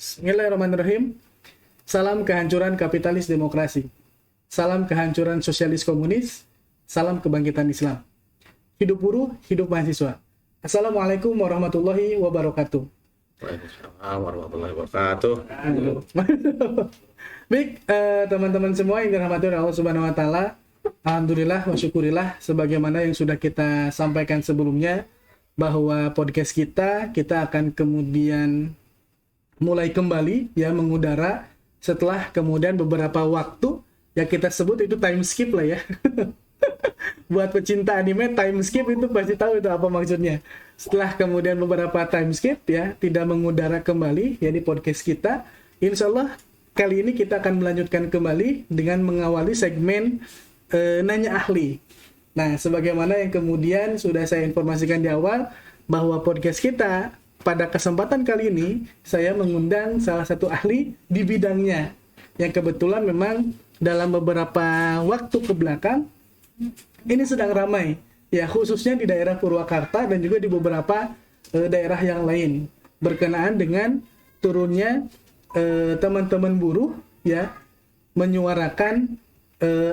Bismillahirrahmanirrahim. Salam kehancuran kapitalis demokrasi. Salam kehancuran sosialis komunis. Salam kebangkitan Islam. Hidup buruh, hidup mahasiswa. Assalamualaikum warahmatullahi wabarakatuh. Waalaikumsalam warahmatullahi wabarakatuh. Baik, teman-teman semua yang dirahmati oleh Allah Subhanahu wa taala. Alhamdulillah wa syukurillah sebagaimana yang sudah kita sampaikan sebelumnya bahwa podcast kita akan kemudian mulai kembali ya mengudara setelah kemudian beberapa waktu ya kita sebut itu time skip lah ya. Buat pecinta anime, time skip itu pasti tahu itu apa maksudnya. Setelah kemudian beberapa time skip ya tidak mengudara kembali ya di podcast kita, insya Allah kali ini kita akan melanjutkan kembali dengan mengawali segmen Nanya Ahli. Nah, sebagaimana yang kemudian sudah saya informasikan di awal bahwa podcast kita pada kesempatan kali ini saya mengundang salah satu ahli di bidangnya yang kebetulan memang dalam beberapa waktu ke belakang ini sedang ramai ya, khususnya di daerah Purwakarta dan juga di beberapa daerah yang lain berkenaan dengan turunnya teman-teman buruh ya menyuarakan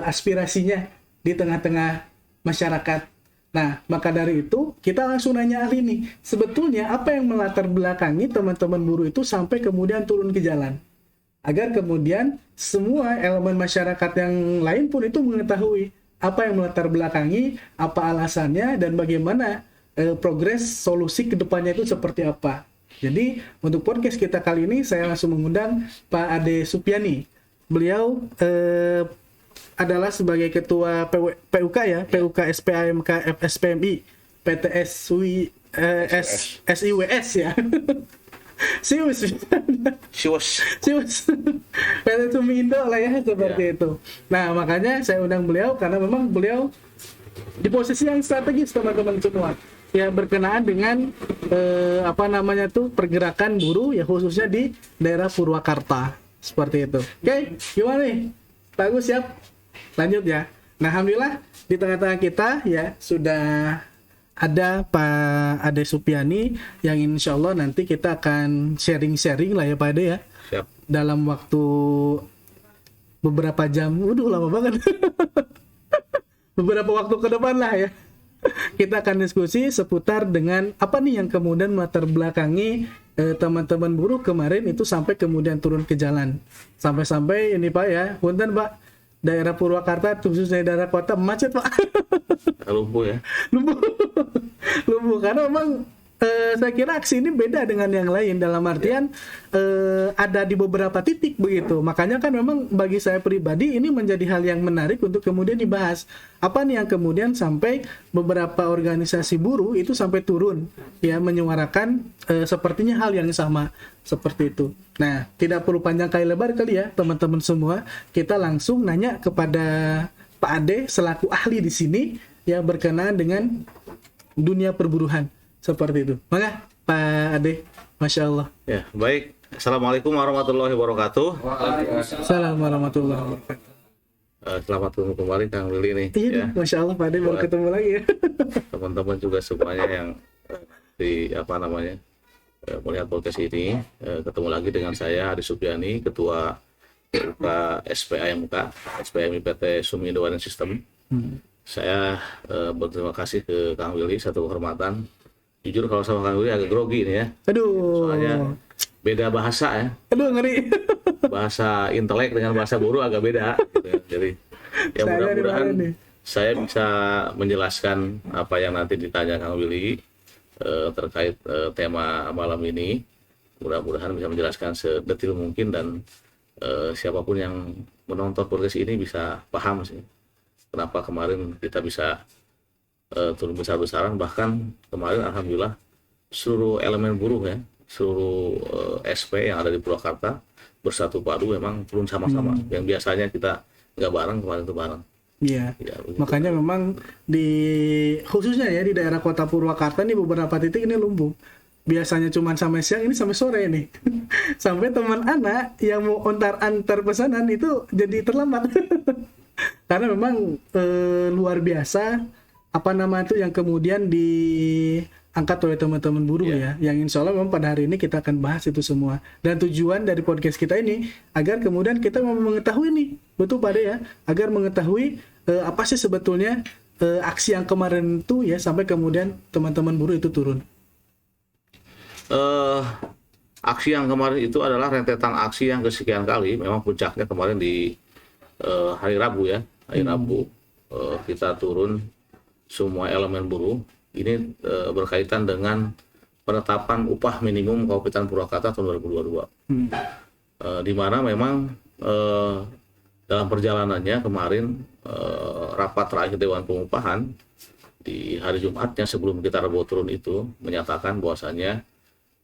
aspirasinya di tengah-tengah masyarakat. Nah, maka dari itu kita langsung nanya ahli nih, sebetulnya apa yang melatar belakangi teman-teman buruh itu sampai kemudian turun ke jalan? Agar kemudian semua elemen masyarakat yang lain pun itu mengetahui apa yang melatar belakangi, apa alasannya, dan bagaimana progres solusi kedepannya itu seperti apa. Jadi, untuk podcast kita kali ini saya langsung mengundang Pak Ade Supyani. Beliau adalah sebagai ketua PUK ya, PUK SPAMK FSPMI PTS SIWS ya. Sius PT Sumindo lah ya seperti itu. Nah, makanya saya undang beliau karena memang beliau di posisi yang strategis teman-teman semua. Ya berkenaan dengan pergerakan buruh ya khususnya di daerah Purwakarta seperti itu. Oke, gimana nih? Bagus, siap. Lanjut ya. Nah, alhamdulillah di tengah-tengah kita ya sudah ada Pak Ade Supyani yang insya Allah nanti kita akan sharing-sharing lah ya Pak Ade ya. Siap. Dalam waktu beberapa jam, lama banget. Beberapa waktu ke depan lah ya. Kita akan diskusi seputar dengan apa nih yang kemudian melatar belakangi teman-teman buruh kemarin itu sampai kemudian turun ke jalan. Sampai-sampai ini Pak ya, punten Pak, daerah Purwakarta khususnya daerah kota macet Pak. Lumpuh ya. Lumpuh karena memang saya kira aksi ini beda dengan yang lain dalam artian ada di beberapa titik begitu. Makanya kan memang bagi saya pribadi ini menjadi hal yang menarik untuk kemudian dibahas. Apa nih yang kemudian sampai beberapa organisasi buruh itu sampai turun ya menyuarakan sepertinya hal yang sama seperti itu. Nah, tidak perlu panjang kali lebar kali ya teman-teman semua. Kita langsung nanya kepada Pak Ade selaku ahli di sini ya berkenaan dengan dunia perburuhan. Seperti itu. Maka Pak Ade, Masya Allah. Ya, baik. Assalamualaikum warahmatullahi wabarakatuh. Assalamualaikum warahmatullahi wabarakatuh. Selamat ketemu kembali Kang Willy nih. Iya, ya. Masya Allah Pak Ade baru ketemu lagi ya. Teman-teman juga semuanya yang melihat podcast ini, ketemu lagi dengan saya Ade Supyani, Ketua PUK SPAMK SPMI PT Sumindo Warning System. Saya berterima kasih ke Kang Willy, satu kehormatan. Jujur kalau sama Kang Willy agak grogi nih ya. Aduh. Soalnya beda bahasa ya. Aduh, ngeri. Bahasa intelek dengan bahasa buruh agak beda gitu ya. Jadi ya mudah-mudahan saya bisa menjelaskan apa yang nanti ditanya Kang Willy terkait tema malam ini. Mudah-mudahan bisa menjelaskan sedetil mungkin dan siapapun yang menonton podcast ini bisa paham sih kenapa kemarin kita bisa turun besar-besaran. Bahkan kemarin alhamdulillah seluruh elemen buruh ya, seluruh SP yang ada di Purwakarta bersatu padu memang turun sama-sama. Yang biasanya kita nggak bareng, kemarin itu bareng. Iya. Ya, makanya memang khususnya ya di daerah kota Purwakarta nih beberapa titik ini lumpuh. Biasanya cuma sampai siang, ini sampai sore nih. Sampai teman anak yang mau antar pesanan itu jadi terlambat. Karena memang luar biasa yang kemudian angkat oleh teman-teman buruh ya. Yang insya Allah memang pada hari ini kita akan bahas itu semua. Dan tujuan dari podcast kita ini agar kemudian kita mau mengetahui nih, betul Pak De ya, agar mengetahui apa sih sebetulnya aksi yang kemarin itu ya sampai kemudian teman-teman buruh itu turun. Aksi yang kemarin itu adalah rentetan aksi yang kesekian kali. Memang puncaknya kemarin di hari Rabu ya, hari Rabu kita turun semua elemen buruh. Ini berkaitan dengan penetapan upah minimum Kabupaten Purwakarta tahun 2022. Di mana memang dalam perjalanannya kemarin rapat terakhir Dewan Pengupahan di hari Jumatnya sebelum kita Rabu turun itu menyatakan bahwasannya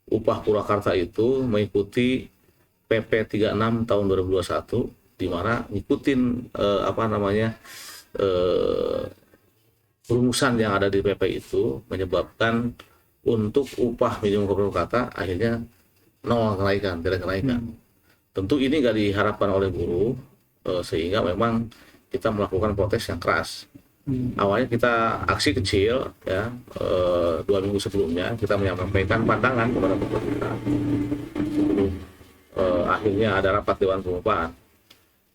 upah Purwakarta itu mengikuti PP 36 tahun 2021, di mana ngikutin rumusan yang ada di PP itu menyebabkan untuk upah minimum Kabupaten Purwakarta akhirnya nol kenaikan, tidak kenaikan. Tentu ini nggak diharapkan oleh buruh, sehingga memang kita melakukan protes yang keras. Awalnya kita aksi kecil ya, 2 minggu sebelumnya kita menyampaikan pandangan kepada pemerintah. Sebelum akhirnya ada rapat Dewan Pengupahan,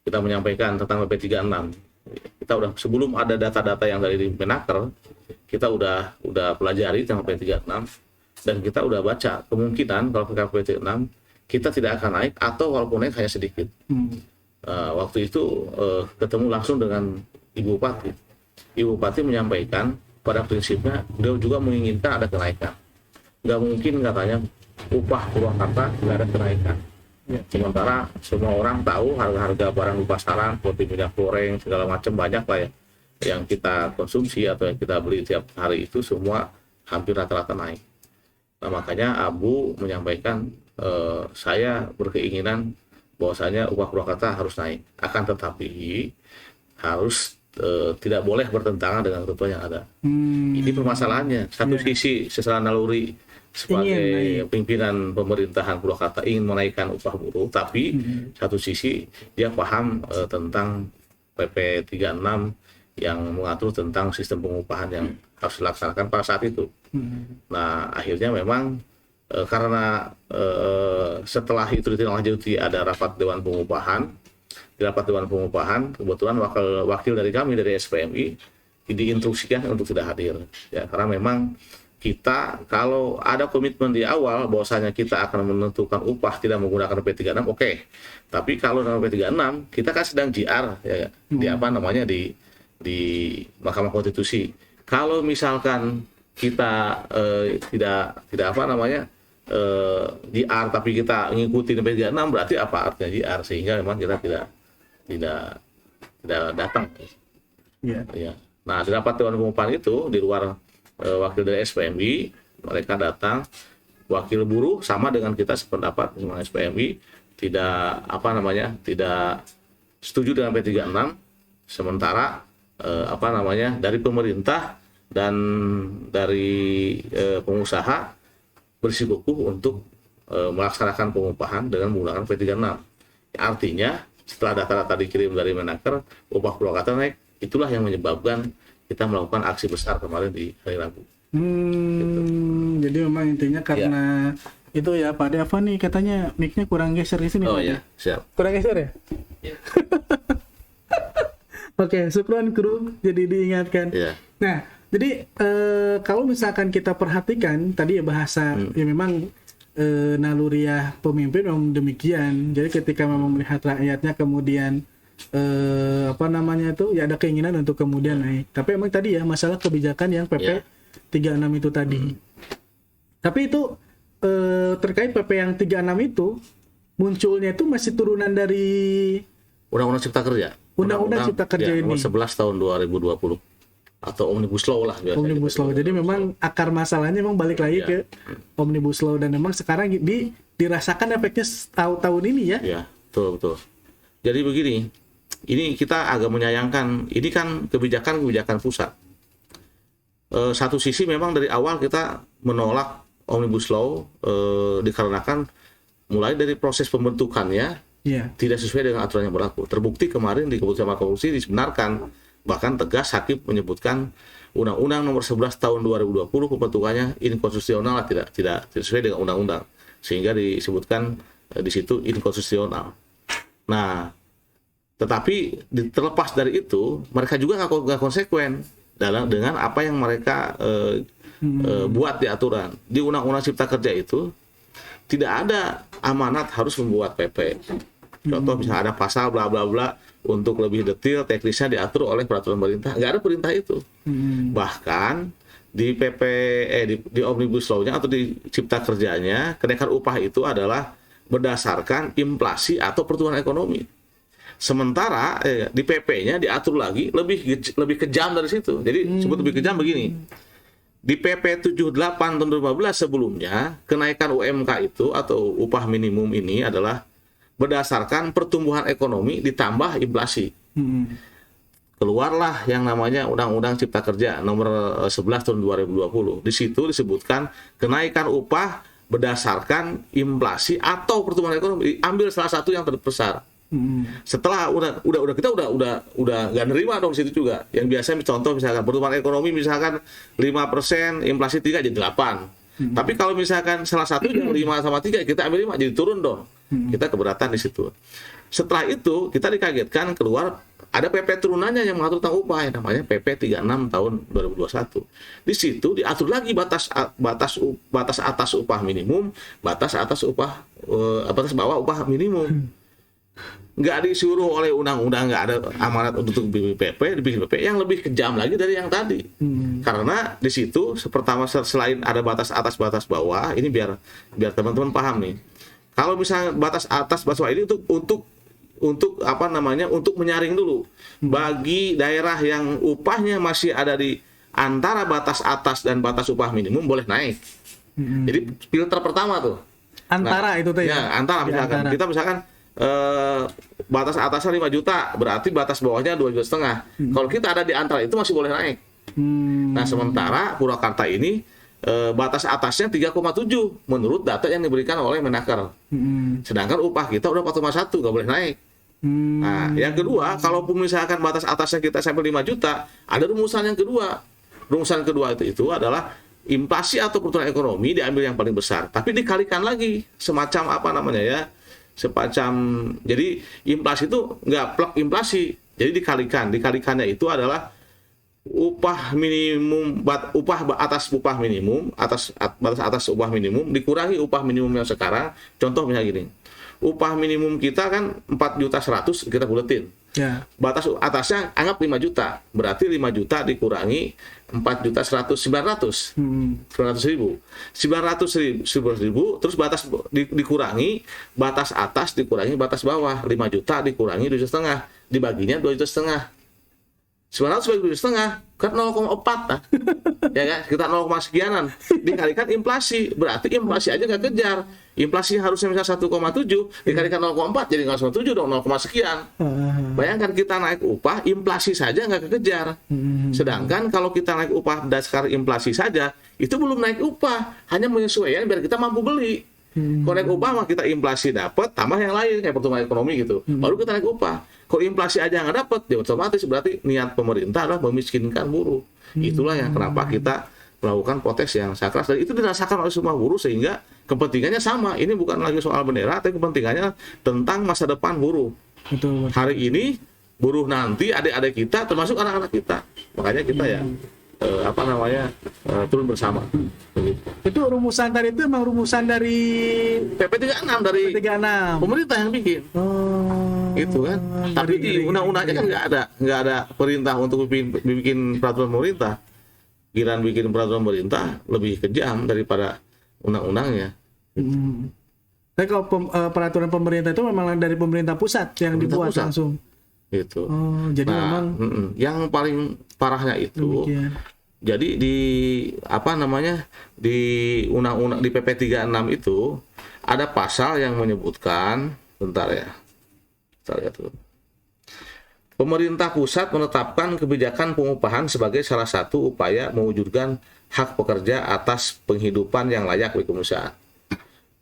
kita menyampaikan tentang PP 36. Kita udah sebelum ada data-data yang dari Menaker, kita udah pelajari tentang PP 36 dan kita udah baca kemungkinan kalau PP 36 kita tidak akan naik atau walaupun naik hanya sedikit. Waktu itu ketemu langsung dengan Ibu Bupati. Ibu Bupati menyampaikan pada prinsipnya beliau juga menginginkan ada kenaikan. Nggak mungkin katanya upah Purwakarta nggak ada kenaikan. Sementara semua orang tahu harga-harga barang di pasaran seperti minyak goreng segala macam banyak lah ya yang kita konsumsi atau yang kita beli tiap hari itu semua hampir rata-rata naik. Nah makanya Abu menyampaikan saya berkeinginan bahwasanya upah Purwakarta harus naik. Akan tetapi harus tidak boleh bertentangan dengan ketentuan yang ada. Ini permasalahannya. Satu sisi secara naluri sebagai pimpinan pemerintahan Purwakarta ingin menaikkan upah buruh, tapi satu sisi dia paham tentang PP 36 yang mengatur tentang sistem pengupahan yang harus dilaksanakan pada saat itu. Nah akhirnya memang karena setelah itu ditindaklanjuti ada rapat Dewan Pengupahan. Di rapat Dewan Pengupahan kebetulan wakil dari kami dari SPMI diinstruksikan untuk tidak hadir ya, karena memang kita kalau ada komitmen di awal bahwasanya kita akan menentukan upah tidak menggunakan PP 36 oke. Tapi kalau dalam PP 36 kita kan sedang JR ya di Mahkamah Konstitusi. Kalau misalkan kita tidak JR tapi kita mengikuti PP 36 berarti apa artinya JR, sehingga memang kita tidak datang. Ya. Nah, di rapat Dewan Pengupahan itu di luar wakil dari SPMI, mereka datang, wakil buruh sama dengan kita sependapat dengan SPMI, tidak setuju dengan PP 36, sementara dari pemerintah dan dari pengusaha bersikukuh untuk melaksanakan pengupahan dengan menggunakan PP 36. Artinya setelah data-data dikirim dari Menaker, upah Purwakarta naik, itulah yang menyebabkan kita melakukan aksi besar kemarin di hari Rabu. Gitu. Jadi memang intinya karena itu ya Pak De, apa nih katanya mic-nya kurang geser di sini. Oh iya, siap. Kurang geser ya? Ya. Oke, syukron kru, jadi diingatkan. Ya. Nah, jadi kalau misalkan kita perhatikan tadi ya bahasa ya memang naluriah pemimpin memang demikian. Jadi ketika memang melihat rakyatnya kemudian ya ada keinginan untuk kemudian naik. Tapi emang tadi ya masalah kebijakan yang PP 36 itu tadi. Tapi itu terkait PP yang 36 itu munculnya itu masih turunan dari Undang-Undang Cipta Kerja. Undang-Undang Cipta Kerja ini. Nomor 11 tahun 2020 atau Omnibus Law lah biasanya. Omnibus Law. Jadi memang akar masalahnya memang balik lagi ke Omnibus Law, dan memang sekarang dirasakan efeknya tahun ini ya. Ya, betul. Jadi begini, ini kita agak menyayangkan, ini kan kebijakan pusat. Satu sisi memang dari awal kita menolak Omnibus Law dikarenakan mulai dari proses pembentukannya tidak sesuai dengan aturan yang berlaku. Terbukti kemarin di Keputusan Mahkamah Konstitusi dibenarkan Bahkan tegas hakim menyebutkan Undang-Undang Nomor 11 Tahun 2020 pembentukannya inkonstitusional, tidak sesuai dengan undang-undang, sehingga disebutkan di situ inkonstitusional. Nah, tetapi terlepas dari itu, mereka juga nggak konsekuen dengan apa yang mereka buat di aturan. Di Undang-Undang Cipta Kerja itu tidak ada amanat harus membuat PP. Contoh misalnya ada pasal bla bla bla, untuk lebih detail teknisnya diatur oleh peraturan pemerintah. Nggak ada perintah itu. Bahkan di PP di Omnibus Law-nya atau di Cipta Kerjanya, kenaikan upah itu adalah berdasarkan inflasi atau pertumbuhan ekonomi. Sementara di PP-nya diatur lagi lebih kejam dari situ. Jadi sebut lebih kejam begini. Di PP 78 tahun 2015 sebelumnya, kenaikan UMK itu atau upah minimum ini adalah berdasarkan pertumbuhan ekonomi ditambah inflasi. Keluarlah yang namanya Undang-Undang Cipta Kerja Nomor 11 tahun 2020. Di situ disebutkan kenaikan upah berdasarkan inflasi atau pertumbuhan ekonomi. Ambil salah satu yang terbesar. Setelah kita udah nggak nerima dong situ juga. Yang biasa contoh misalkan pertumbuhan ekonomi misalkan 5%, inflasi 3 jadi 8. Tapi kalau misalkan salah satu yang 5 sama 3 kita ambil 5 jadi turun dong. Kita keberatan di situ. Setelah itu kita dikagetkan keluar ada PP turunannya yang mengatur tentang upah, yang namanya PP 36 tahun 2021. Di situ diatur lagi batas atas upah minimum, batas bawah upah minimum. Nggak disuruh oleh undang-undang, nggak ada amanat untuk dibikin PP yang lebih kejam lagi dari yang tadi. Karena di situ pertama selain ada batas atas batas bawah, ini biar teman-teman paham nih. Kalau misalnya batas atas batas bawah ini untuk apa namanya, untuk menyaring dulu bagi daerah yang upahnya masih ada di antara batas atas dan batas upah minimum boleh naik. Jadi filter pertama tuh antara itu tuh ya. Antara misalkan kita misalkan batas atasnya 5 juta, berarti batas bawahnya 2,5 juta. Kalau kita ada di antara itu masih boleh naik. Nah, sementara Purwakarta ini batas atasnya 3,7 menurut data yang diberikan oleh Menaker. Sedangkan upah kita udah 4,1, nggak boleh naik. Nah, yang kedua, kalaupun misalkan batas atasnya kita sampai 5 juta, ada rumusan yang kedua. Rumusan kedua itu adalah inflasi atau pertumbuhan ekonomi diambil yang paling besar, tapi dikalikan lagi semacam apa namanya ya, jadi inflasi itu nggak plek inflasi, jadi dikalikannya itu adalah upah minimum, upah atas upah minimum, batas atas upah minimum dikurangi upah minimum yang sekarang. Contoh misalnya gini, upah minimum kita kan 4.100.000 kita buletin. Ya. Batas atasnya anggap 5 juta, berarti 5 juta dikurangi 4.900.000, 900.000, terus batas dikurangi batas atas dikurangi batas bawah, 5 juta dikurangi 2,5 dibaginya 2,5 juta. 900 bagi 2,5 kan 0,4 lah. Ya kan, sekitar 0, sekianan dikalikan inflasi, berarti inflasi aja nggak kejar. Inflasi harusnya misal 1,7 dikalikan 0,4 jadi 0,7 dong, 0, sekian. Bayangkan kita naik upah, inflasi saja nggak kekejar. Sedangkan kalau kita naik upah berdasarkan inflasi saja, itu belum naik upah, hanya menyesuaikan biar kita mampu beli. Kalau naik upah mah kita inflasi dapat, tambah yang lain kayak pertumbuhan ekonomi gitu, baru kita naik upah. Kalau inflasi aja nggak dapat, ya otomatis berarti niat pemerintah adalah memiskinkan buruh. Itulah yang kenapa kita melakukan protes yang sangat keras, dan itu dirasakan oleh semua buruh, sehingga kepentingannya sama. Ini bukan lagi soal bendera, tapi kepentingannya tentang masa depan buruh. Betul. Hari ini buruh, nanti adik-adik kita, termasuk anak-anak kita. Makanya kita turun bersama. Begitu. Itu rumusan tadi itu memang rumusan dari PP 36 dari pemerintah yang bikin. Itu kan. Tapi di undang-undangnya kan nggak ada perintah untuk bikin peraturan pemerintah. Giliran bikin peraturan pemerintah lebih kejam daripada undang-undangnya. Tapi kalau peraturan pemerintah itu memang dari pemerintah pusat yang dibuat langsung. Gitu. Jadi memang yang paling parahnya itu demikian. Jadi di undang-undang di PP 36 itu ada pasal yang menyebutkan, bentar ya. Kita lihat dulu. Pemerintah pusat menetapkan kebijakan pengupahan sebagai salah satu upaya mewujudkan hak pekerja atas penghidupan yang layak bagi perusahaan.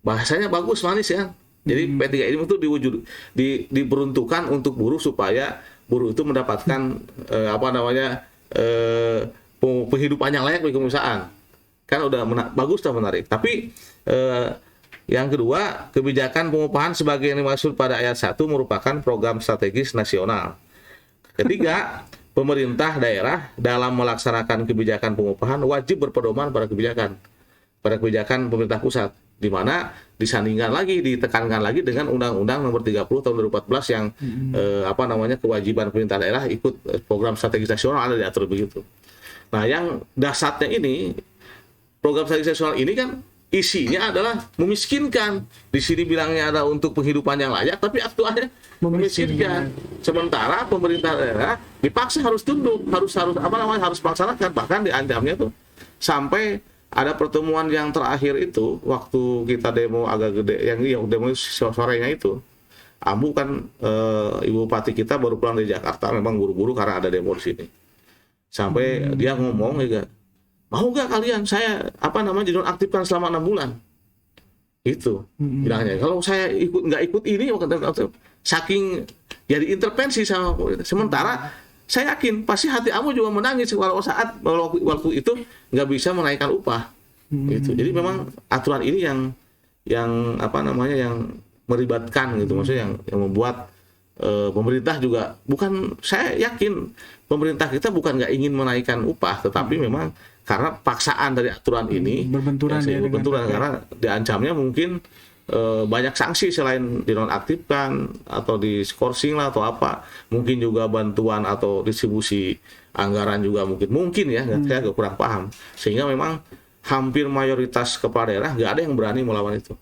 Bahasanya bagus, manis ya. Jadi P3 ini itu diperuntukkan untuk buruh supaya buruh itu mendapatkan penghidupan yang layak bagi perusahaan. Kan udah bagus dan menarik. Tapi yang kedua, kebijakan pengupahan sebagai yang dimaksud pada ayat 1 merupakan program strategis nasional. Ketiga, pemerintah daerah dalam melaksanakan kebijakan pengupahan wajib berpedoman pada kebijakan pemerintah pusat, di mana disandingkan lagi, ditekankan lagi dengan Undang-Undang Nomor 30 Tahun 2014 yang kewajiban pemerintah daerah ikut program strategis nasional, ada diatur begitu. Nah, yang dasarnya ini, program strategis nasional ini kan isinya adalah memiskinkan. Di sini bilangnya ada untuk penghidupan yang layak, tapi aktualnya memiskinkan. Sementara pemerintah daerah dipaksa harus tunduk, harus melaksanakan. Bahkan diancamnya tuh sampai ada pertemuan yang terakhir itu waktu kita demo agak gede, yang demo sorenya itu. Ambu kan Ibu Bupati kita baru pulang dari Jakarta, memang buru-buru karena ada demo di sini. Sampai dia ngomong juga, mau nggak kalian saya dinonaktifkan selama 6 bulan? Itu bilangnya. Kalau saya nggak ikut ini, saking jadi intervensi sama pemerintah. Sementara saya yakin pasti hati kamu juga menangis waktu itu nggak bisa menaikkan upah. Gitu. Jadi memang aturan ini yang meribatkan gitu, maksudnya yang membuat pemerintah juga saya yakin pemerintah kita bukan nggak ingin menaikkan upah, tetapi memang karena paksaan dari aturan ini berbenturan karena diancamnya mungkin banyak sanksi selain dinonaktifkan atau diskorsing lah atau apa, mungkin juga bantuan atau distribusi anggaran juga mungkin ya, saya agak kurang paham, sehingga memang hampir mayoritas kepala daerah nggak ada yang berani melawan itu.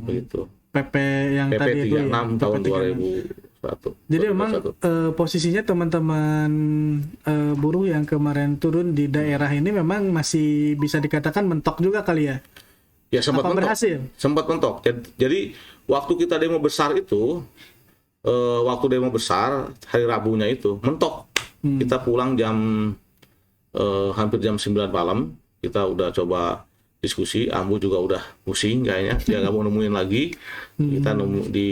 Begitu. PP yang PP tadi 36 itu tahun 2001. Jadi memang posisinya teman-teman buruh yang kemarin turun di daerah ini memang masih bisa dikatakan mentok juga kali ya? Ya sempat mentok. Berhasil? Sempat mentok. Jadi waktu kita demo besar itu, hari Rabunya itu mentok. Kita pulang hampir jam 9 malam. Kita udah coba diskusi, Ambu juga udah pusing kayaknya, dia nggak mau nemuin lagi. Kita di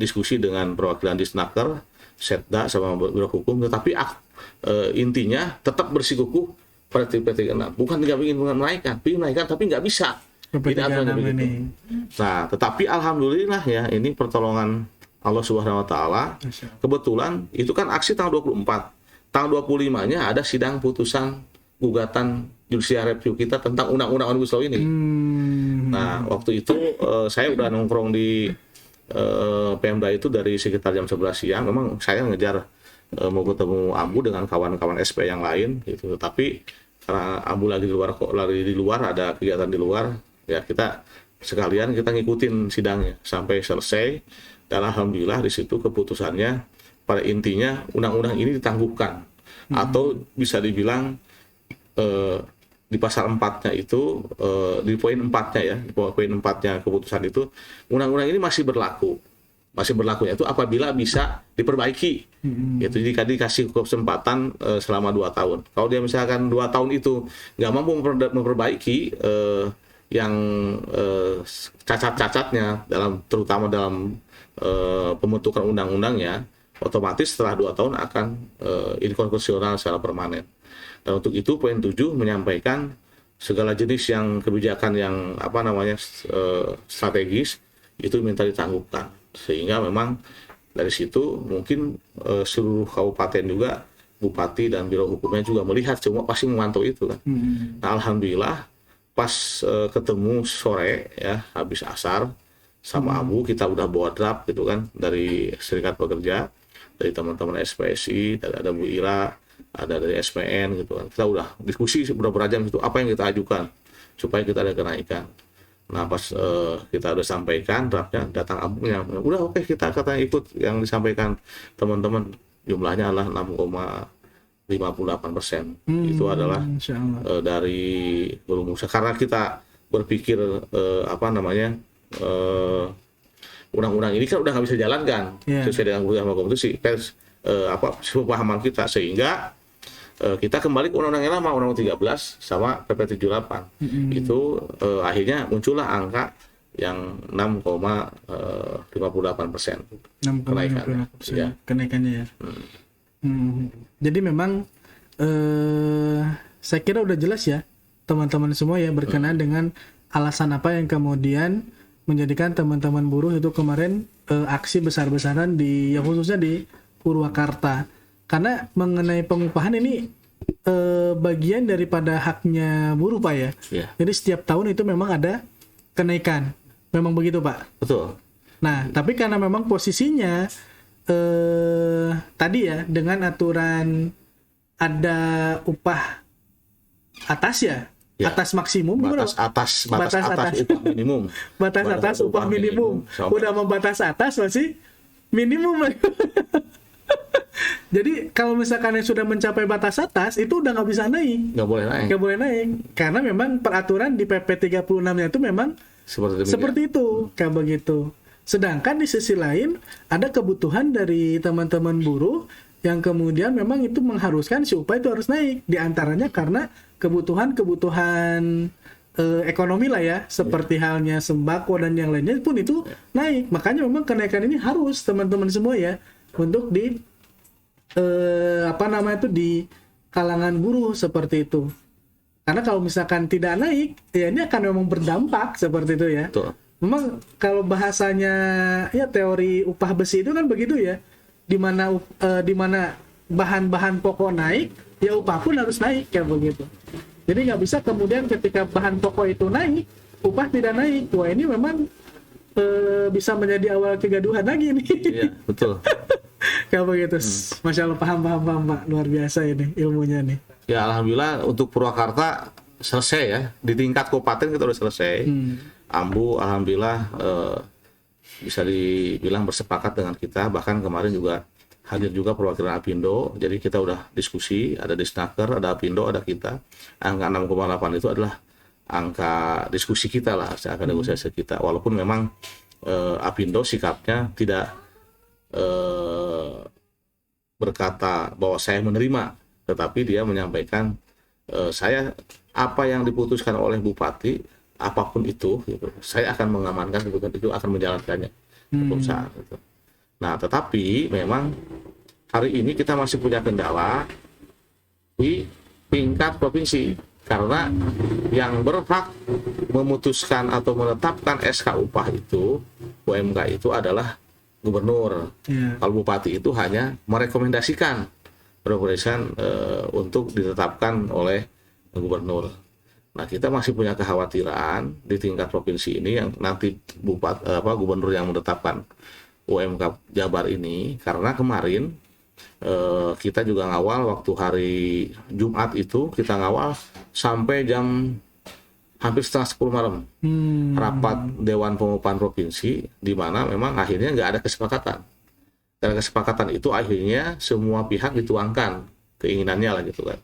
diskusi dengan perwakilan Disnaker, Setda sama Biro Hukum, tetapi intinya tetap bersikukuh pada PP36. Bukan nggak ingin menaikkan tapi nggak bisa. Ini aturannya begitu. Nah, tetapi alhamdulillah ya, ini pertolongan Allah Subhanahu Wa Taala. Kebetulan itu kan aksi tanggal 24, tanggal 25-nya ada sidang putusan gugatan judicial review kita tentang undang-undang Omnibus Law ini. Nah, waktu itu saya udah nongkrong di Pemda itu dari sekitar jam 11 siang. Memang saya ngejar mau ketemu Ambu dengan kawan-kawan SP yang lain gitu. Tapi karena Ambu lagi di luar, ada kegiatan di luar, ya kita sekalian kita ngikutin sidangnya sampai selesai. Dan alhamdulillah di situ keputusannya pada intinya undang-undang ini ditangguhkan, atau bisa dibilang di pasal 4-nya itu, di poin 4-nya ya, di poin 4-nya keputusan itu, undang-undang ini masih berlaku. Masih berlakunya itu apabila bisa diperbaiki. Itu jika dikasih kesempatan selama 2 tahun. Kalau dia misalkan 2 tahun itu nggak mampu memperbaiki yang cacat-cacatnya, terutama dalam pembentukan undang-undangnya, otomatis setelah 2 tahun akan inkonstitusional secara permanen. Dan untuk itu poin 7 menyampaikan segala jenis yang kebijakan yang strategis itu minta ditangguhkan, sehingga memang dari situ mungkin seluruh kabupaten juga, bupati dan biro hukumnya juga melihat, semua pasti memantau itu kan. Nah, alhamdulillah pas ketemu sore ya habis asar sama Abu, kita udah bawa draft gitu kan dari Serikat Pekerja, dari teman-teman SPSI, ada Bu Ira, ada dari SPN gitu kan. Kita udah diskusi beberapa jam itu apa yang kita ajukan supaya kita ada kenaikan. Nah, pas kita udah sampaikan draftnya, datang Abunya, udah oke, kita katanya ikut yang disampaikan teman-teman, jumlahnya adalah 6,58%. Itu adalah dari rumusan, karena kita berpikir undang-undang ini kan udah nggak bisa jalankan sesuai dengan kebutuhan kompetisi, pemahaman kita, sehingga kita kembali ke undang-undang yang lama, undang-undang 13 sama PP 78. Itu akhirnya muncullah angka yang 6,58% 6,58% kenaikannya. Ya. kenaikannya ya. Jadi memang saya kira udah jelas ya teman-teman semua ya berkenaan dengan alasan apa yang kemudian menjadikan teman-teman buruh itu kemarin aksi besar-besaran ya khususnya di Purwakarta. Karena mengenai pengupahan ini bagian daripada haknya buruh Pak ya. Ya. Jadi setiap tahun itu memang ada kenaikan. Memang begitu Pak? Betul. Nah, tapi karena memang posisinya tadi ya dengan aturan ada upah atas ya, atas maksimum batas atas upah minimum. Batas atas upah minimum. Udah membatas atas masih minimum. Jadi kalau misalkan yang sudah mencapai batas atas itu udah nggak bisa naik. Nggak boleh naik. Nggak boleh naik. Karena memang peraturan di PP 36-nya itu memang seperti itu, kayak begitu. Sedangkan di sisi lain ada kebutuhan dari teman-teman buruh yang kemudian memang itu mengharuskan si upah itu harus naik. Di antaranya karena kebutuhan ekonomi lah ya, seperti halnya sembako dan yang lainnya pun itu naik. Makanya memang kenaikan ini harus teman-teman semua ya untuk di di kalangan buruh seperti itu. Karena kalau misalkan tidak naik, ya ini akan memang berdampak seperti itu ya. Betul. Memang kalau bahasanya ya teori upah besi itu kan begitu ya. Di mana bahan-bahan pokok naik, ya upah pun harus naik kayak begitu. Jadi nggak bisa kemudian ketika bahan pokok itu naik, upah tidak naik. Wah ini memang bisa menjadi awal kegaduhan lagi nih. Iya, betul. Kayak begitu. Masya Allah, paham Pak. Luar biasa ini ilmunya nih. Ya alhamdulillah untuk Purwakarta selesai ya. Di tingkat kabupaten kita udah selesai. Ambu alhamdulillah bisa dibilang bersepakat dengan kita. Bahkan kemarin juga hadir juga perwakilan Apindo. Jadi kita udah diskusi, ada Disnaker, ada Apindo, ada kita. Angka 6,8 itu adalah angka diskusi kita lah, angka negosiasi kita. Walaupun memang Apindo sikapnya tidak berkata bahwa saya menerima, tetapi dia menyampaikan saya apa yang diputuskan oleh Bupati apapun itu gitu, saya akan mengamankan keputusan itu, akan menjalankannya perusahaan gitu. Nah tetapi memang hari ini kita masih punya kendala di tingkat provinsi karena yang berhak memutuskan atau menetapkan SK upah itu UMK itu adalah gubernur. Kalau bupati itu hanya merekomendasikan untuk ditetapkan oleh gubernur. Nah kita masih punya kekhawatiran di tingkat provinsi ini yang nanti gubernur yang menetapkan UMK Jabar ini, karena kemarin kita juga ngawal waktu hari Jumat itu kita ngawal sampai jam hampir setengah 10 malam rapat Dewan Pengupahan Provinsi, di mana memang akhirnya nggak ada kesepakatan. Karena kesepakatan itu akhirnya semua pihak dituangkan keinginannya lah gitu kan.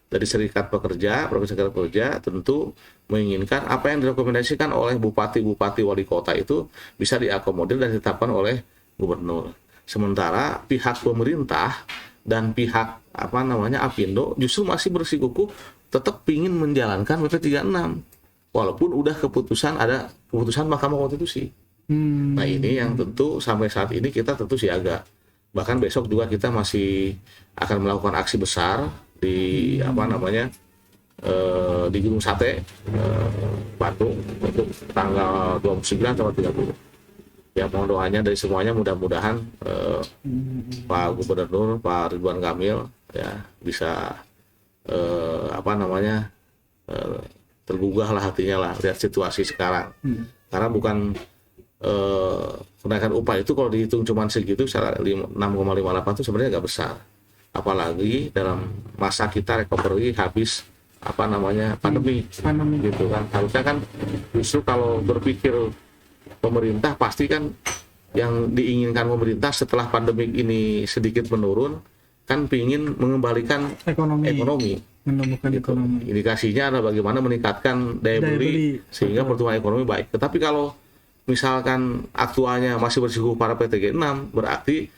Dari serikat pekerja, Provinsi Serikat Pekerja tentu menginginkan apa yang direkomendasikan oleh bupati-bupati wali kota itu bisa diakomodir dan ditetapkan oleh gubernur. Sementara pihak pemerintah dan pihak Apindo justru masih bersikukuh tetap ingin menjalankan PP 36. Walaupun udah ada keputusan Mahkamah Konstitusi. Nah ini yang tentu sampai saat ini kita tentu siaga. Bahkan besok juga kita masih akan melakukan aksi besar di di Gunung Sate, Bandung untuk tanggal 29 atau 30. Ya mohon doanya dari semuanya, mudah-mudahan Pak Gubernur Pak Ridwan Kamil ya bisa tergugah lah hatinya lah lihat situasi sekarang. Karena bukan kenaikan upah itu kalau dihitung cuma segitu, 6,58 itu sebenarnya nggak besar. Apalagi dalam masa kita recovery habis pandemi gitu kan. Harusnya kan justru kalau berpikir pemerintah pasti kan yang diinginkan pemerintah setelah pandemi ini sedikit menurun kan pingin mengembalikan ekonomi. Menemukan gitu. Ekonomi. Indikasinya adalah bagaimana meningkatkan daya beli sehingga pertumbuhan ekonomi baik. Tetapi kalau misalkan aktualnya masih bersikukuh pada PTG 6, berarti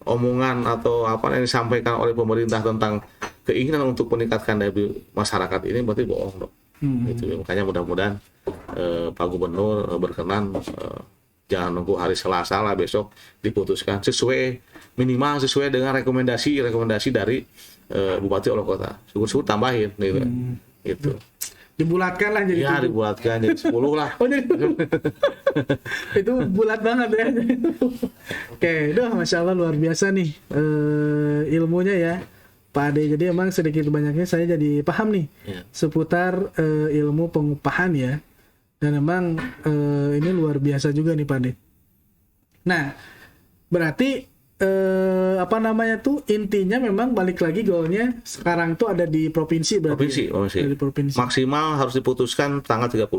omongan atau yang disampaikan oleh pemerintah tentang keinginan untuk meningkatkan daya beli masyarakat ini berarti bohong dong. Gitu. Makanya mudah-mudahan Pak Gubernur berkenan, jangan nunggu hari Selasa lah besok diputuskan, minimal sesuai dengan rekomendasi dari Bupati Wali Kota. Syukur-syukur tambahin gitu. Gitu. Dibulatkan lah jadi ya, 7. dibuatkan jadi 10 lah. Oh, jadi itu bulat banget ya. Oke, Masya Allah luar biasa nih ilmunya ya Pak Ade. Jadi emang sedikit banyaknya saya jadi paham nih seputar ilmu pengupahan ya. Dan emang ini luar biasa juga nih Pak Ade. Nah, berarti intinya memang balik lagi goalnya sekarang tuh ada di provinsi berarti. Provinsi. Maksimal harus diputuskan tanggal 30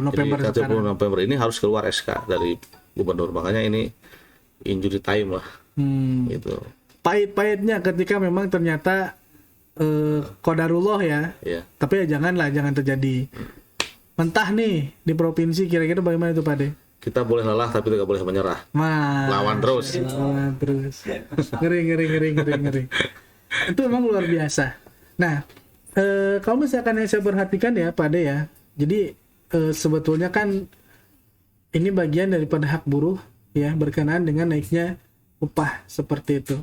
November. Jadi 30 November ini harus keluar SK dari Gubernur. Makanya ini injury time lah. Gitu. Pahit-pahitnya ketika memang ternyata qadarullah ya. Tapi ya jangan terjadi. Mentah nih di provinsi, kira-kira bagaimana itu Pak De? Kita boleh lelah tapi tidak boleh menyerah. Lawan terus. Ngeri. Itu memang luar biasa. Nah, kalau misalkan yang saya perhatikan ya Pak De ya, jadi sebetulnya kan ini bagian daripada hak buruh ya, berkenaan dengan naiknya upah seperti itu.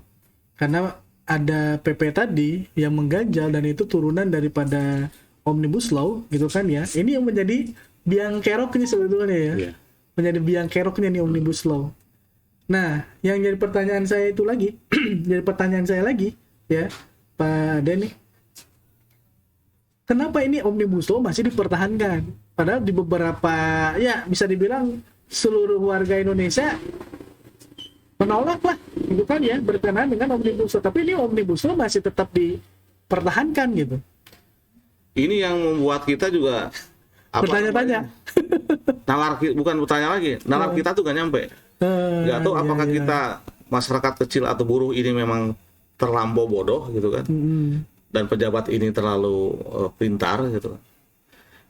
Karena ada PP tadi yang mengganjal dan itu turunan daripada Omnibus Law gitu kan ya. Ini yang menjadi biang keroknya sebetulnya ya. Menjadi biang keroknya nih Omnibus Law. Nah, yang jadi pertanyaan saya itu lagi, ya Pak Denny, kenapa ini Omnibus Law masih dipertahankan? Padahal di beberapa, ya bisa dibilang seluruh warga Indonesia menolak lah, gitu kan ya, berkenaan dengan Omnibus Law. Tapi ini Omnibus Law masih tetap dipertahankan gitu. Ini yang membuat kita juga bertanya-tanya. Bukan bertanya lagi, nalar kita tuh gak nyampe. Gak tahu apakah kita masyarakat kecil atau buruh ini memang terlampau bodoh gitu kan, dan pejabat ini terlalu pintar gitu.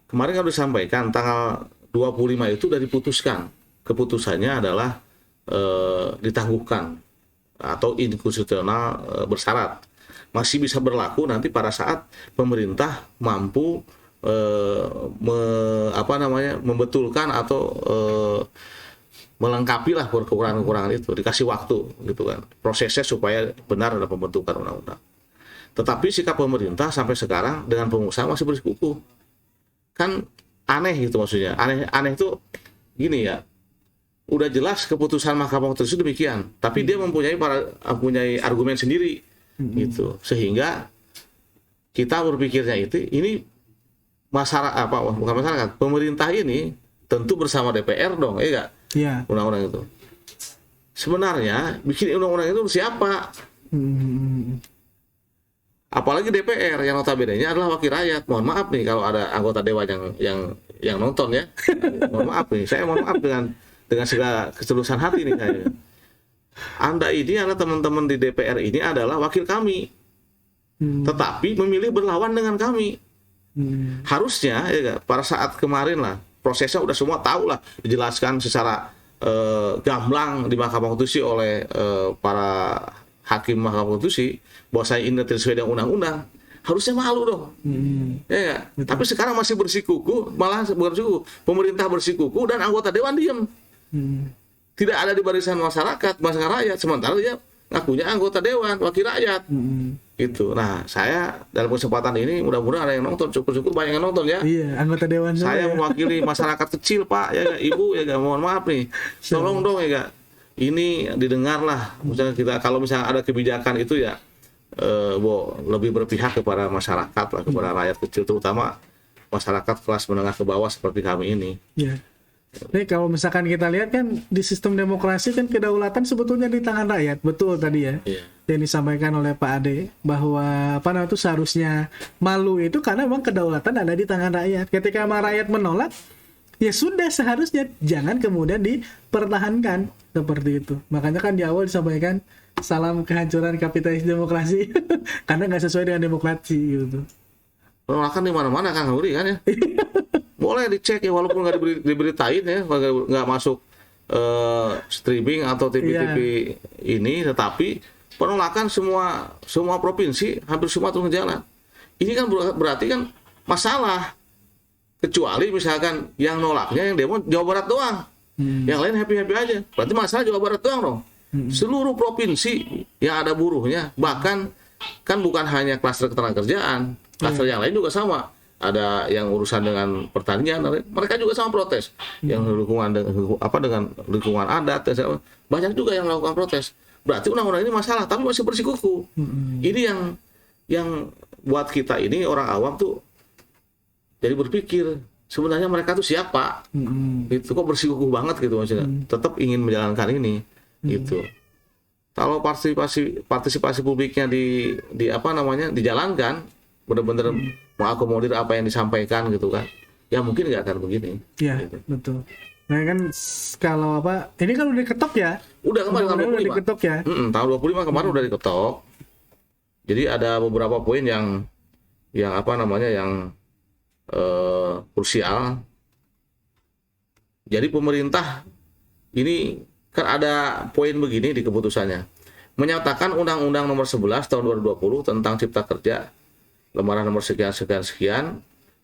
Kemarin kan disampaikan tanggal 25 itu sudah diputuskan, keputusannya adalah ditangguhkan atau inkonstitusional bersyarat, masih bisa berlaku nanti pada saat pemerintah mampu membetulkan atau melengkapi lah kekurangan-kekurangan itu, dikasih waktu gitu kan, prosesnya supaya benar ada pembentukan undang-undang. Tetapi sikap pemerintah sampai sekarang dengan pengusaha masih bersikukuh, kan aneh gitu maksudnya. Aneh itu gini ya, udah jelas keputusan Mahkamah Konstitusi demikian, tapi dia mempunyai argumen sendiri gitu, sehingga kita berpikirnya ini masyarakat, pemerintah ini tentu bersama DPR dong, ya enggak? Iya. Undang-undang itu. Sebenarnya bikin undang-undang itu siapa? Apalagi DPR yang notabene-nya adalah wakil rakyat. Mohon maaf nih kalau ada anggota dewan yang nonton ya. Mohon maaf nih, saya mohon maaf dengan segala ketulusan hati nih saya. Anda ini adalah teman-teman di DPR ini adalah wakil kami. Tetapi memilih berlawan dengan kami. Harusnya ya pada saat kemarin lah prosesnya udah semua tahu lah, dijelaskan secara gamblang di Mahkamah Konstitusi oleh para hakim Mahkamah Konstitusi bahwa saya ini sesuai dengan undang-undang. Harusnya malu dong, ya. Tapi sekarang masih bersikukuh, malah bukan bersikukuh, pemerintah bersikukuh dan anggota dewan diam, tidak ada di barisan masyarakat rakyat, sementara dia ngakunya anggota dewan wakil rakyat. Gitu. Nah, saya dalam kesempatan ini mudah-mudahan ada yang nonton, syukur-syukur banyak yang nonton ya. Iya, anggota dewan saya mewakili masyarakat kecil, Pak, ya gak? Ibu, ya gak? Mohon maaf nih, tolong dong ya gak? Ini didengarlah, misalnya kita kalau misalnya ada kebijakan itu ya, lebih berpihak kepada masyarakat lah, kepada rakyat kecil, terutama masyarakat kelas menengah ke bawah seperti kami ini. Iya. Nih kalau misalkan kita lihat kan di sistem demokrasi kan kedaulatan sebetulnya di tangan rakyat, betul tadi ya. Yang disampaikan oleh Pak Ade bahwa itu seharusnya malu itu karena memang kedaulatan ada di tangan rakyat. Ketika rakyat menolak, ya sudah seharusnya jangan kemudian dipertahankan seperti itu. Makanya kan di awal disampaikan salam kehancuran kapitalis demokrasi karena nggak sesuai dengan demokrasi gitu. Penolakan di mana-mana Kang Rudi kan ya. Boleh dicek ya, walaupun nggak diberitain ya, nggak masuk streaming atau TV-TV ini, tetapi penolakan semua provinsi hampir semua terus jalan. Ini kan berarti kan masalah. Kecuali misalkan yang nolaknya yang demo Jawa Barat doang. Yang lain happy-happy aja. Berarti masalah Jawa Barat doang dong. Seluruh provinsi yang ada buruhnya, bahkan kan bukan hanya klaster ketenagakerjaan, klaster yang lain juga sama. Ada yang urusan dengan pertanian, mereka juga sama protes. Yang dengan lingkungan adat, banyak juga yang melakukan protes. Berarti undang-undang ini masalah, tapi masih bersikuku. Ini yang buat kita ini orang awam tuh jadi berpikir sebenarnya mereka tuh siapa? Itu kok bersikukuh banget gitu maksudnya. Tetap ingin menjalankan ini gitu. Kalau partisipasi publiknya dijalankan, benar-benar mengakomodir apa yang disampaikan gitu kan. Ya mungkin nggak akan begini. Iya, gitu. Betul. Nah kan kalau ini kan udah diketok ya? Udah kemarin tahun 25. Udah diketok ya? Tahun 25 kemarin udah diketok. Jadi ada beberapa poin yang krusial. Jadi pemerintah ini kan ada poin begini di keputusannya. Menyatakan Undang-Undang Nomor 11 Tahun 2020 tentang Cipta Kerja Lembaran Nomor sekian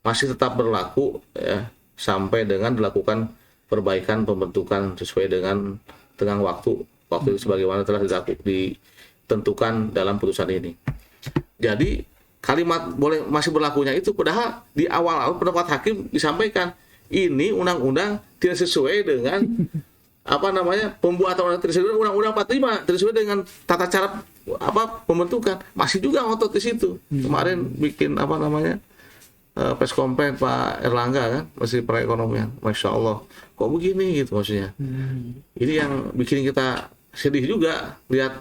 masih tetap berlaku ya, sampai dengan dilakukan perbaikan pembentukan sesuai dengan tenggang waktu sebagaimana telah ditentukan dalam putusan ini. Jadi kalimat masih berlakunya itu padahal di awal pendapat hakim disampaikan ini undang-undang tidak sesuai dengan pembuatan undang-undang 45 tidak sesuai dengan tata cara pembentukan, masih juga ngotot di situ. Kemarin bikin press conference Pak Erlangga kan, Menteri Perekonomian, Masya Allah kok begini gitu maksudnya. Ini yang bikin kita sedih juga lihat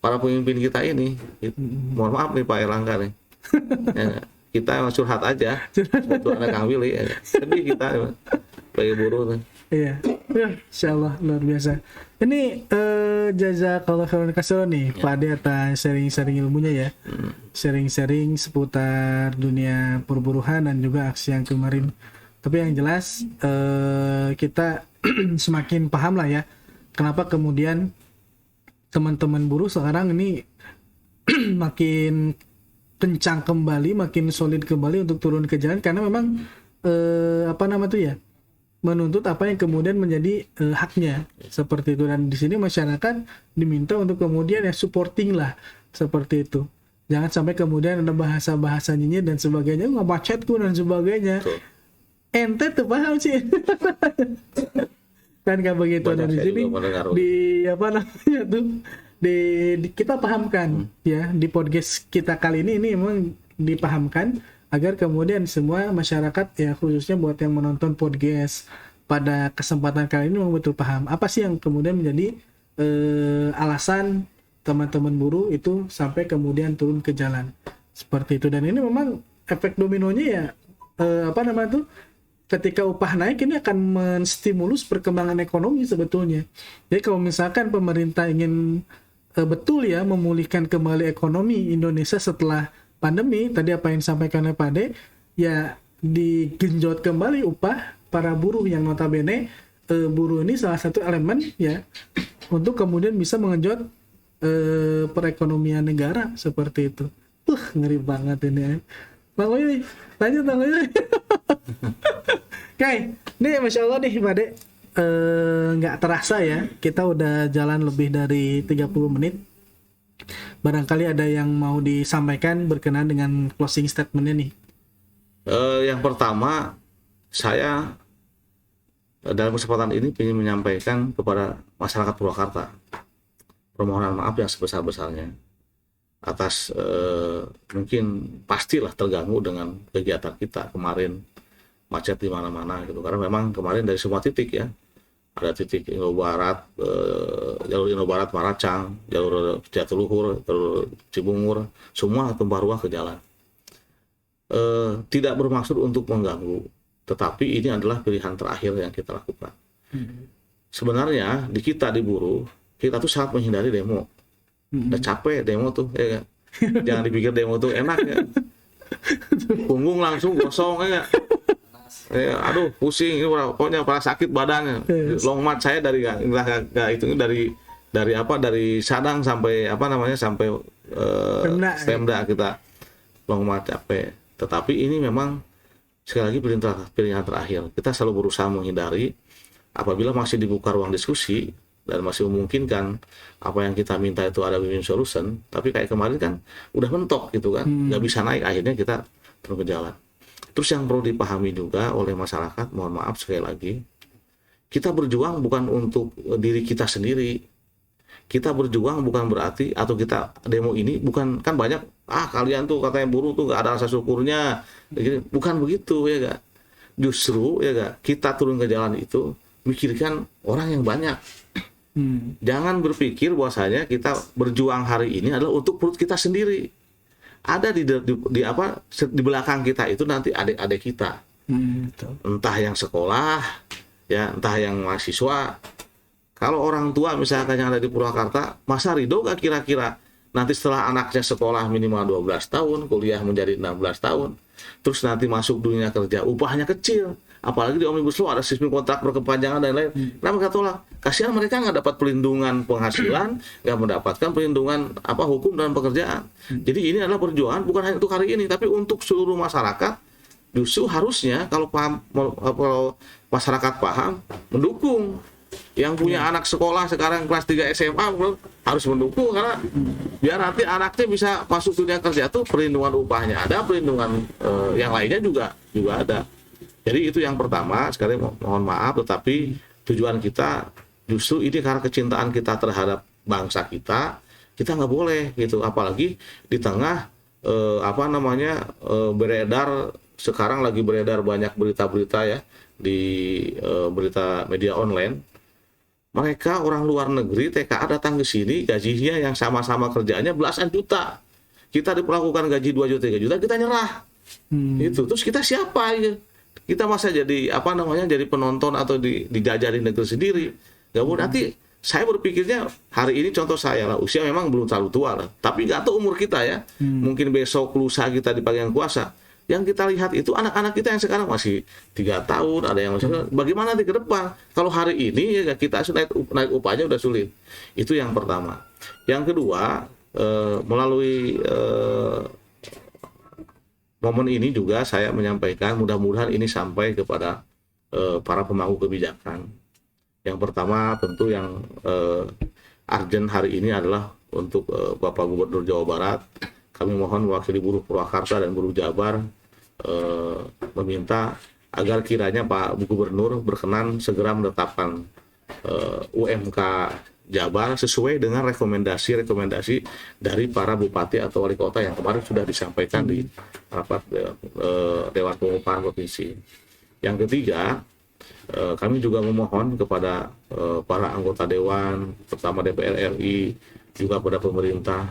para pemimpin kita ini gitu. Mohon maaf nih Pak Erlangga nih. Ya, kita curhat aja itu anak Kang Willy ya. Sedih kita sebagai buruh. Iya, Insya Allah luar biasa. Ini jazakallahu khairan katsiran nih Pak Ade atas sharing-sharing ilmunya ya. Sharing-sharing seputar dunia perburuhan dan juga aksi yang kemarin. Tapi yang jelas kita semakin paham lah ya kenapa kemudian teman-teman buruh sekarang ini makin kencang kembali, makin solid kembali untuk turun ke jalan karena memang menuntut apa yang kemudian menjadi haknya seperti itu. Dan di sini masyarakat diminta untuk kemudian supporting lah seperti itu. Jangan sampai kemudian ada bahasa-bahasa nyinyir dan sebagainya, nggak macetku dan sebagainya. Ente tuh paham sih. Kan nggak begitu. Dan di sini kita pahamkan ya di podcast kita kali ini memang dipahamkan agar kemudian semua masyarakat ya khususnya buat yang menonton podcast pada kesempatan kali ini memang betul paham apa sih yang kemudian menjadi alasan teman-teman buruh itu sampai kemudian turun ke jalan seperti itu. Dan ini memang efek dominonya ya ketika upah naik ini akan menstimulus perkembangan ekonomi sebetulnya. Jadi kalau misalkan pemerintah ingin betul ya memulihkan kembali ekonomi Indonesia setelah pandemi, tadi apa yang disampaikan oleh Pak Ade, ya digenjot kembali upah para buruh yang notabene buruh ini salah satu elemen ya untuk kemudian bisa mengenjot perekonomian negara seperti itu. Ngeri banget ini. Bang Oyoy, lanjut Bang Oyoy. Oke, nih Masya Allah nih Pak Ade, nggak terasa ya kita udah jalan lebih dari 30 menit. Barangkali ada yang mau disampaikan berkenaan dengan closing statement-nya nih. Yang pertama, saya dalam kesempatan ini ingin menyampaikan kepada masyarakat Purwakarta permohonan maaf yang sebesar-besarnya atas mungkin pastilah terganggu dengan kegiatan kita kemarin, macet di mana-mana gitu. Karena memang kemarin dari semua titik ya, ada titik Indobarat, jalur Indobarat Maracang, jalur Jatiluhur, jalur Cibungur, semua tumpah ruah ke jalan. Tidak bermaksud untuk mengganggu, tetapi ini adalah pilihan terakhir yang kita lakukan. Sebenarnya di kita di buruh, kita tuh sangat menghindari demo. Udah capek demo tuh, ya kan? Jangan dipikir demo tuh enak ya. Punggung langsung gosong ya. Aduh pusing, ini pokoknya para sakit badannya. Long march saya dari Sadang sampai Pemda kita long march capek. Tetapi ini memang sekali lagi pilihan terakhir. Kita selalu berusaha menghindari apabila masih dibuka ruang diskusi dan masih memungkinkan apa yang kita minta itu ada win-win solution, tapi kayak kemarin kan udah mentok gitu kan, nggak bisa naik, akhirnya kita turun ke jalan. Terus yang perlu dipahami juga oleh masyarakat, mohon maaf sekali lagi, kita berjuang bukan untuk diri kita sendiri. Kita berjuang bukan berarti, atau kita demo ini bukan, kan banyak, kalian tuh katanya buruh tuh nggak ada rasa syukurnya, bukan begitu ya gak. Justru ya gak, kita turun ke jalan itu mikirkan orang yang banyak. Jangan berpikir bahwasanya kita berjuang hari ini adalah untuk perut kita sendiri. Ada di belakang kita itu nanti adik-adik kita. Entah yang sekolah, ya, entah yang mahasiswa. Kalau orang tua misalkan yang ada di Purwakarta, masa ridho gak kira-kira nanti setelah anaknya sekolah minimal 12 tahun, kuliah menjadi 16 tahun, terus nanti masuk dunia kerja, upahnya kecil. Apalagi di Omnibus Law ada sistem kontrak berkepanjangan dan lain-lain. Kenapa kita tolak? Kasihan mereka nggak dapat pelindungan penghasilan, nggak mendapatkan pelindungan hukum dan pekerjaan. Jadi ini adalah perjuangan bukan hanya untuk hari ini, tapi untuk seluruh masyarakat. Justru harusnya kalau masyarakat paham, mendukung. Yang punya anak sekolah sekarang kelas 3 SMA harus mendukung, karena biar nanti anaknya bisa masuk dunia kerja tuh perlindungan upahnya ada, perlindungan yang lainnya juga ada. Jadi itu yang pertama. Sekali mohon maaf, tetapi tujuan kita justru ini karena kecintaan kita terhadap bangsa kita nggak boleh gitu. Apalagi di tengah beredar sekarang, lagi beredar banyak berita-berita ya di berita media online. Mereka orang luar negeri TKA datang ke sini, gajinya yang sama-sama kerjaannya belasan juta. Kita diperlakukan gaji 2 juta, 3 juta, kita nyerah. Itu. Terus kita siapa ya? Kita masa jadi jadi penonton atau dijajah di negeri sendiri. Gak boleh. Nanti saya berpikirnya hari ini contoh saya lah, usia memang belum terlalu tua lah, tapi nggak tahu umur kita ya. Mungkin besok lusa kita dipegang kuasa. Yang kita lihat itu anak-anak kita yang sekarang masih 3 tahun, ada yang masih, bagaimana nanti ke depan? Kalau hari ini ya kita naik upahnya udah sulit. Itu yang pertama. Yang kedua, melalui momen ini juga saya menyampaikan, mudah-mudahan ini sampai kepada para pemangku kebijakan. Yang pertama tentu yang urgent hari ini adalah untuk Bapak Gubernur Jawa Barat. Kami mohon mewakili buruh Purwakarta dan buruh Jabar meminta agar kiranya Pak Gubernur berkenan segera menetapkan UMK Jabar sesuai dengan rekomendasi dari para bupati atau wali kota yang kemarin sudah disampaikan di rapat Dewan Pengupahan Provinsi. Yang ketiga, kami juga memohon kepada para anggota Dewan, terutama DPR RI, juga pada pemerintah,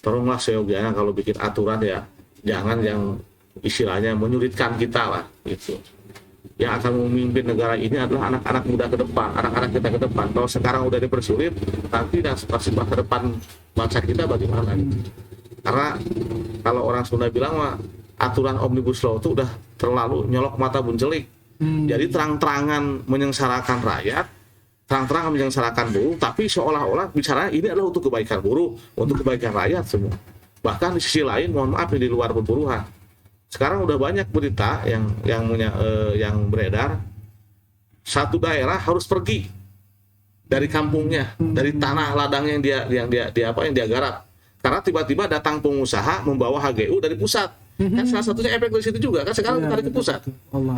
tolonglah seyogianya kalau bikin aturan ya, jangan yang istilahnya menyulitkan kita lah, gitu. Yang akan memimpin negara ini adalah anak-anak muda ke depan, anak-anak kita ke depan. Kalau sekarang udah dipersulit, nanti nasib ke depan bangsa kita bagaimana? Karena kalau orang Sunda bilang mah, aturan Omnibus Law itu udah terlalu nyolok mata buncelik. Jadi terang-terangan menyengsarakan rakyat, terang-terangan menyengsarakan buruh, tapi seolah-olah bicara ini adalah untuk kebaikan buruh, untuk kebaikan rakyat semua. Bahkan di sisi lain, mohon maaf, di luar perburuhan. Sekarang udah banyak berita yang beredar, satu daerah harus pergi dari kampungnya, dari tanah ladang yang dia garap, karena tiba-tiba datang pengusaha membawa HGU dari pusat. Kan salah satunya efek dari situ juga kan, sekarang tarik ke pusat.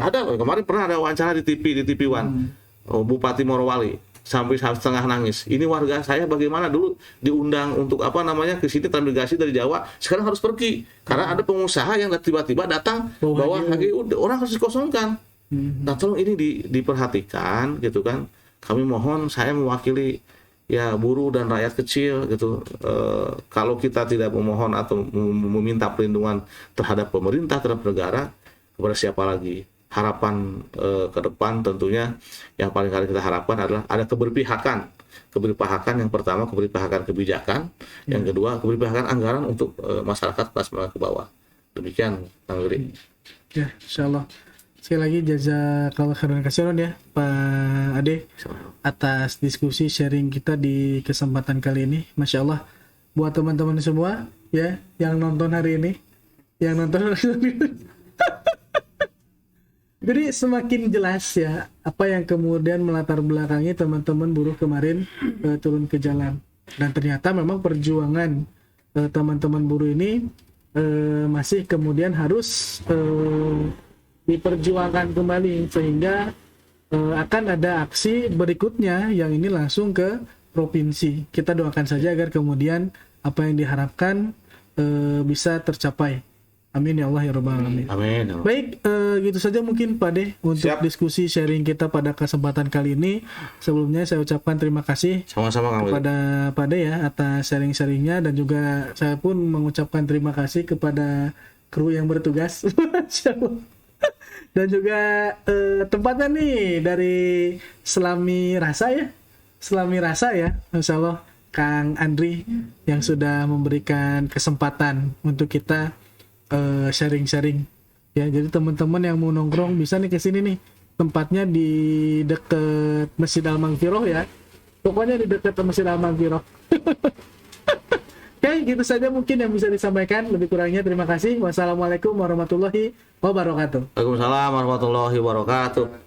Ada kemarin pernah ada wawancara di TV One, Bupati Morowali sampai setengah nangis. Ini warga saya bagaimana dulu diundang untuk ke sini transmigrasi dari Jawa, sekarang harus pergi karena ada pengusaha yang tiba-tiba datang bawa HGU, orang harus dikosongkan. Nah, tolong ini diperhatikan gitu kan. Kami mohon, saya mewakili ya buruh dan rakyat kecil gitu. Kalau kita tidak memohon atau meminta perlindungan terhadap pemerintah, terhadap negara, kepada siapa lagi? Harapan ke depan tentunya yang paling kali kita harapkan adalah ada keberpihakan. Yang pertama keberpihakan kebijakan, yang kedua keberpihakan anggaran untuk masyarakat kelas menengah ke bawah. Demikian Kang Willy. Ya, insyaallah. Sekali lagi jazakallahu khairan katsiran ya Pak Ade atas diskusi sharing kita di kesempatan kali ini. Masya Allah, buat teman-teman semua ya yang nonton hari ini, yang nonton Jadi semakin jelas ya apa yang kemudian melatar belakangi teman-teman buruh kemarin turun ke jalan. Dan ternyata memang perjuangan teman-teman buruh ini masih kemudian harus diperjuangkan kembali, sehingga akan ada aksi berikutnya yang ini langsung ke provinsi. Kita doakan saja agar kemudian apa yang diharapkan bisa tercapai. Amin ya Allah ya Rabbal Alamin. Amin. Baik, gitu saja mungkin Pak De untuk Siap. diskusi sharing kita pada kesempatan kali ini. Sebelumnya saya ucapkan terima kasih Sama-sama Kang Willy. kepada Pak De ya atas sharing-sharingnya, dan juga saya pun mengucapkan terima kasih kepada kru yang bertugas. Masya Allah. Dan juga tempatnya nih dari Selami Rasa ya. Selami Rasa ya. Masya Allah, Kang Andri yang sudah memberikan kesempatan untuk kita sharing-sharing ya. Jadi teman-teman yang mau nongkrong bisa nih ke sini nih. Tempatnya di deket Masjid Al-Maghfirah ya. Pokoknya di dekat Masjid Al-Maghfirah. Oke, gitu saja mungkin yang bisa disampaikan. Lebih kurangnya terima kasih. Wassalamualaikum warahmatullahi wabarakatuh. Waalaikumsalam warahmatullahi wabarakatuh.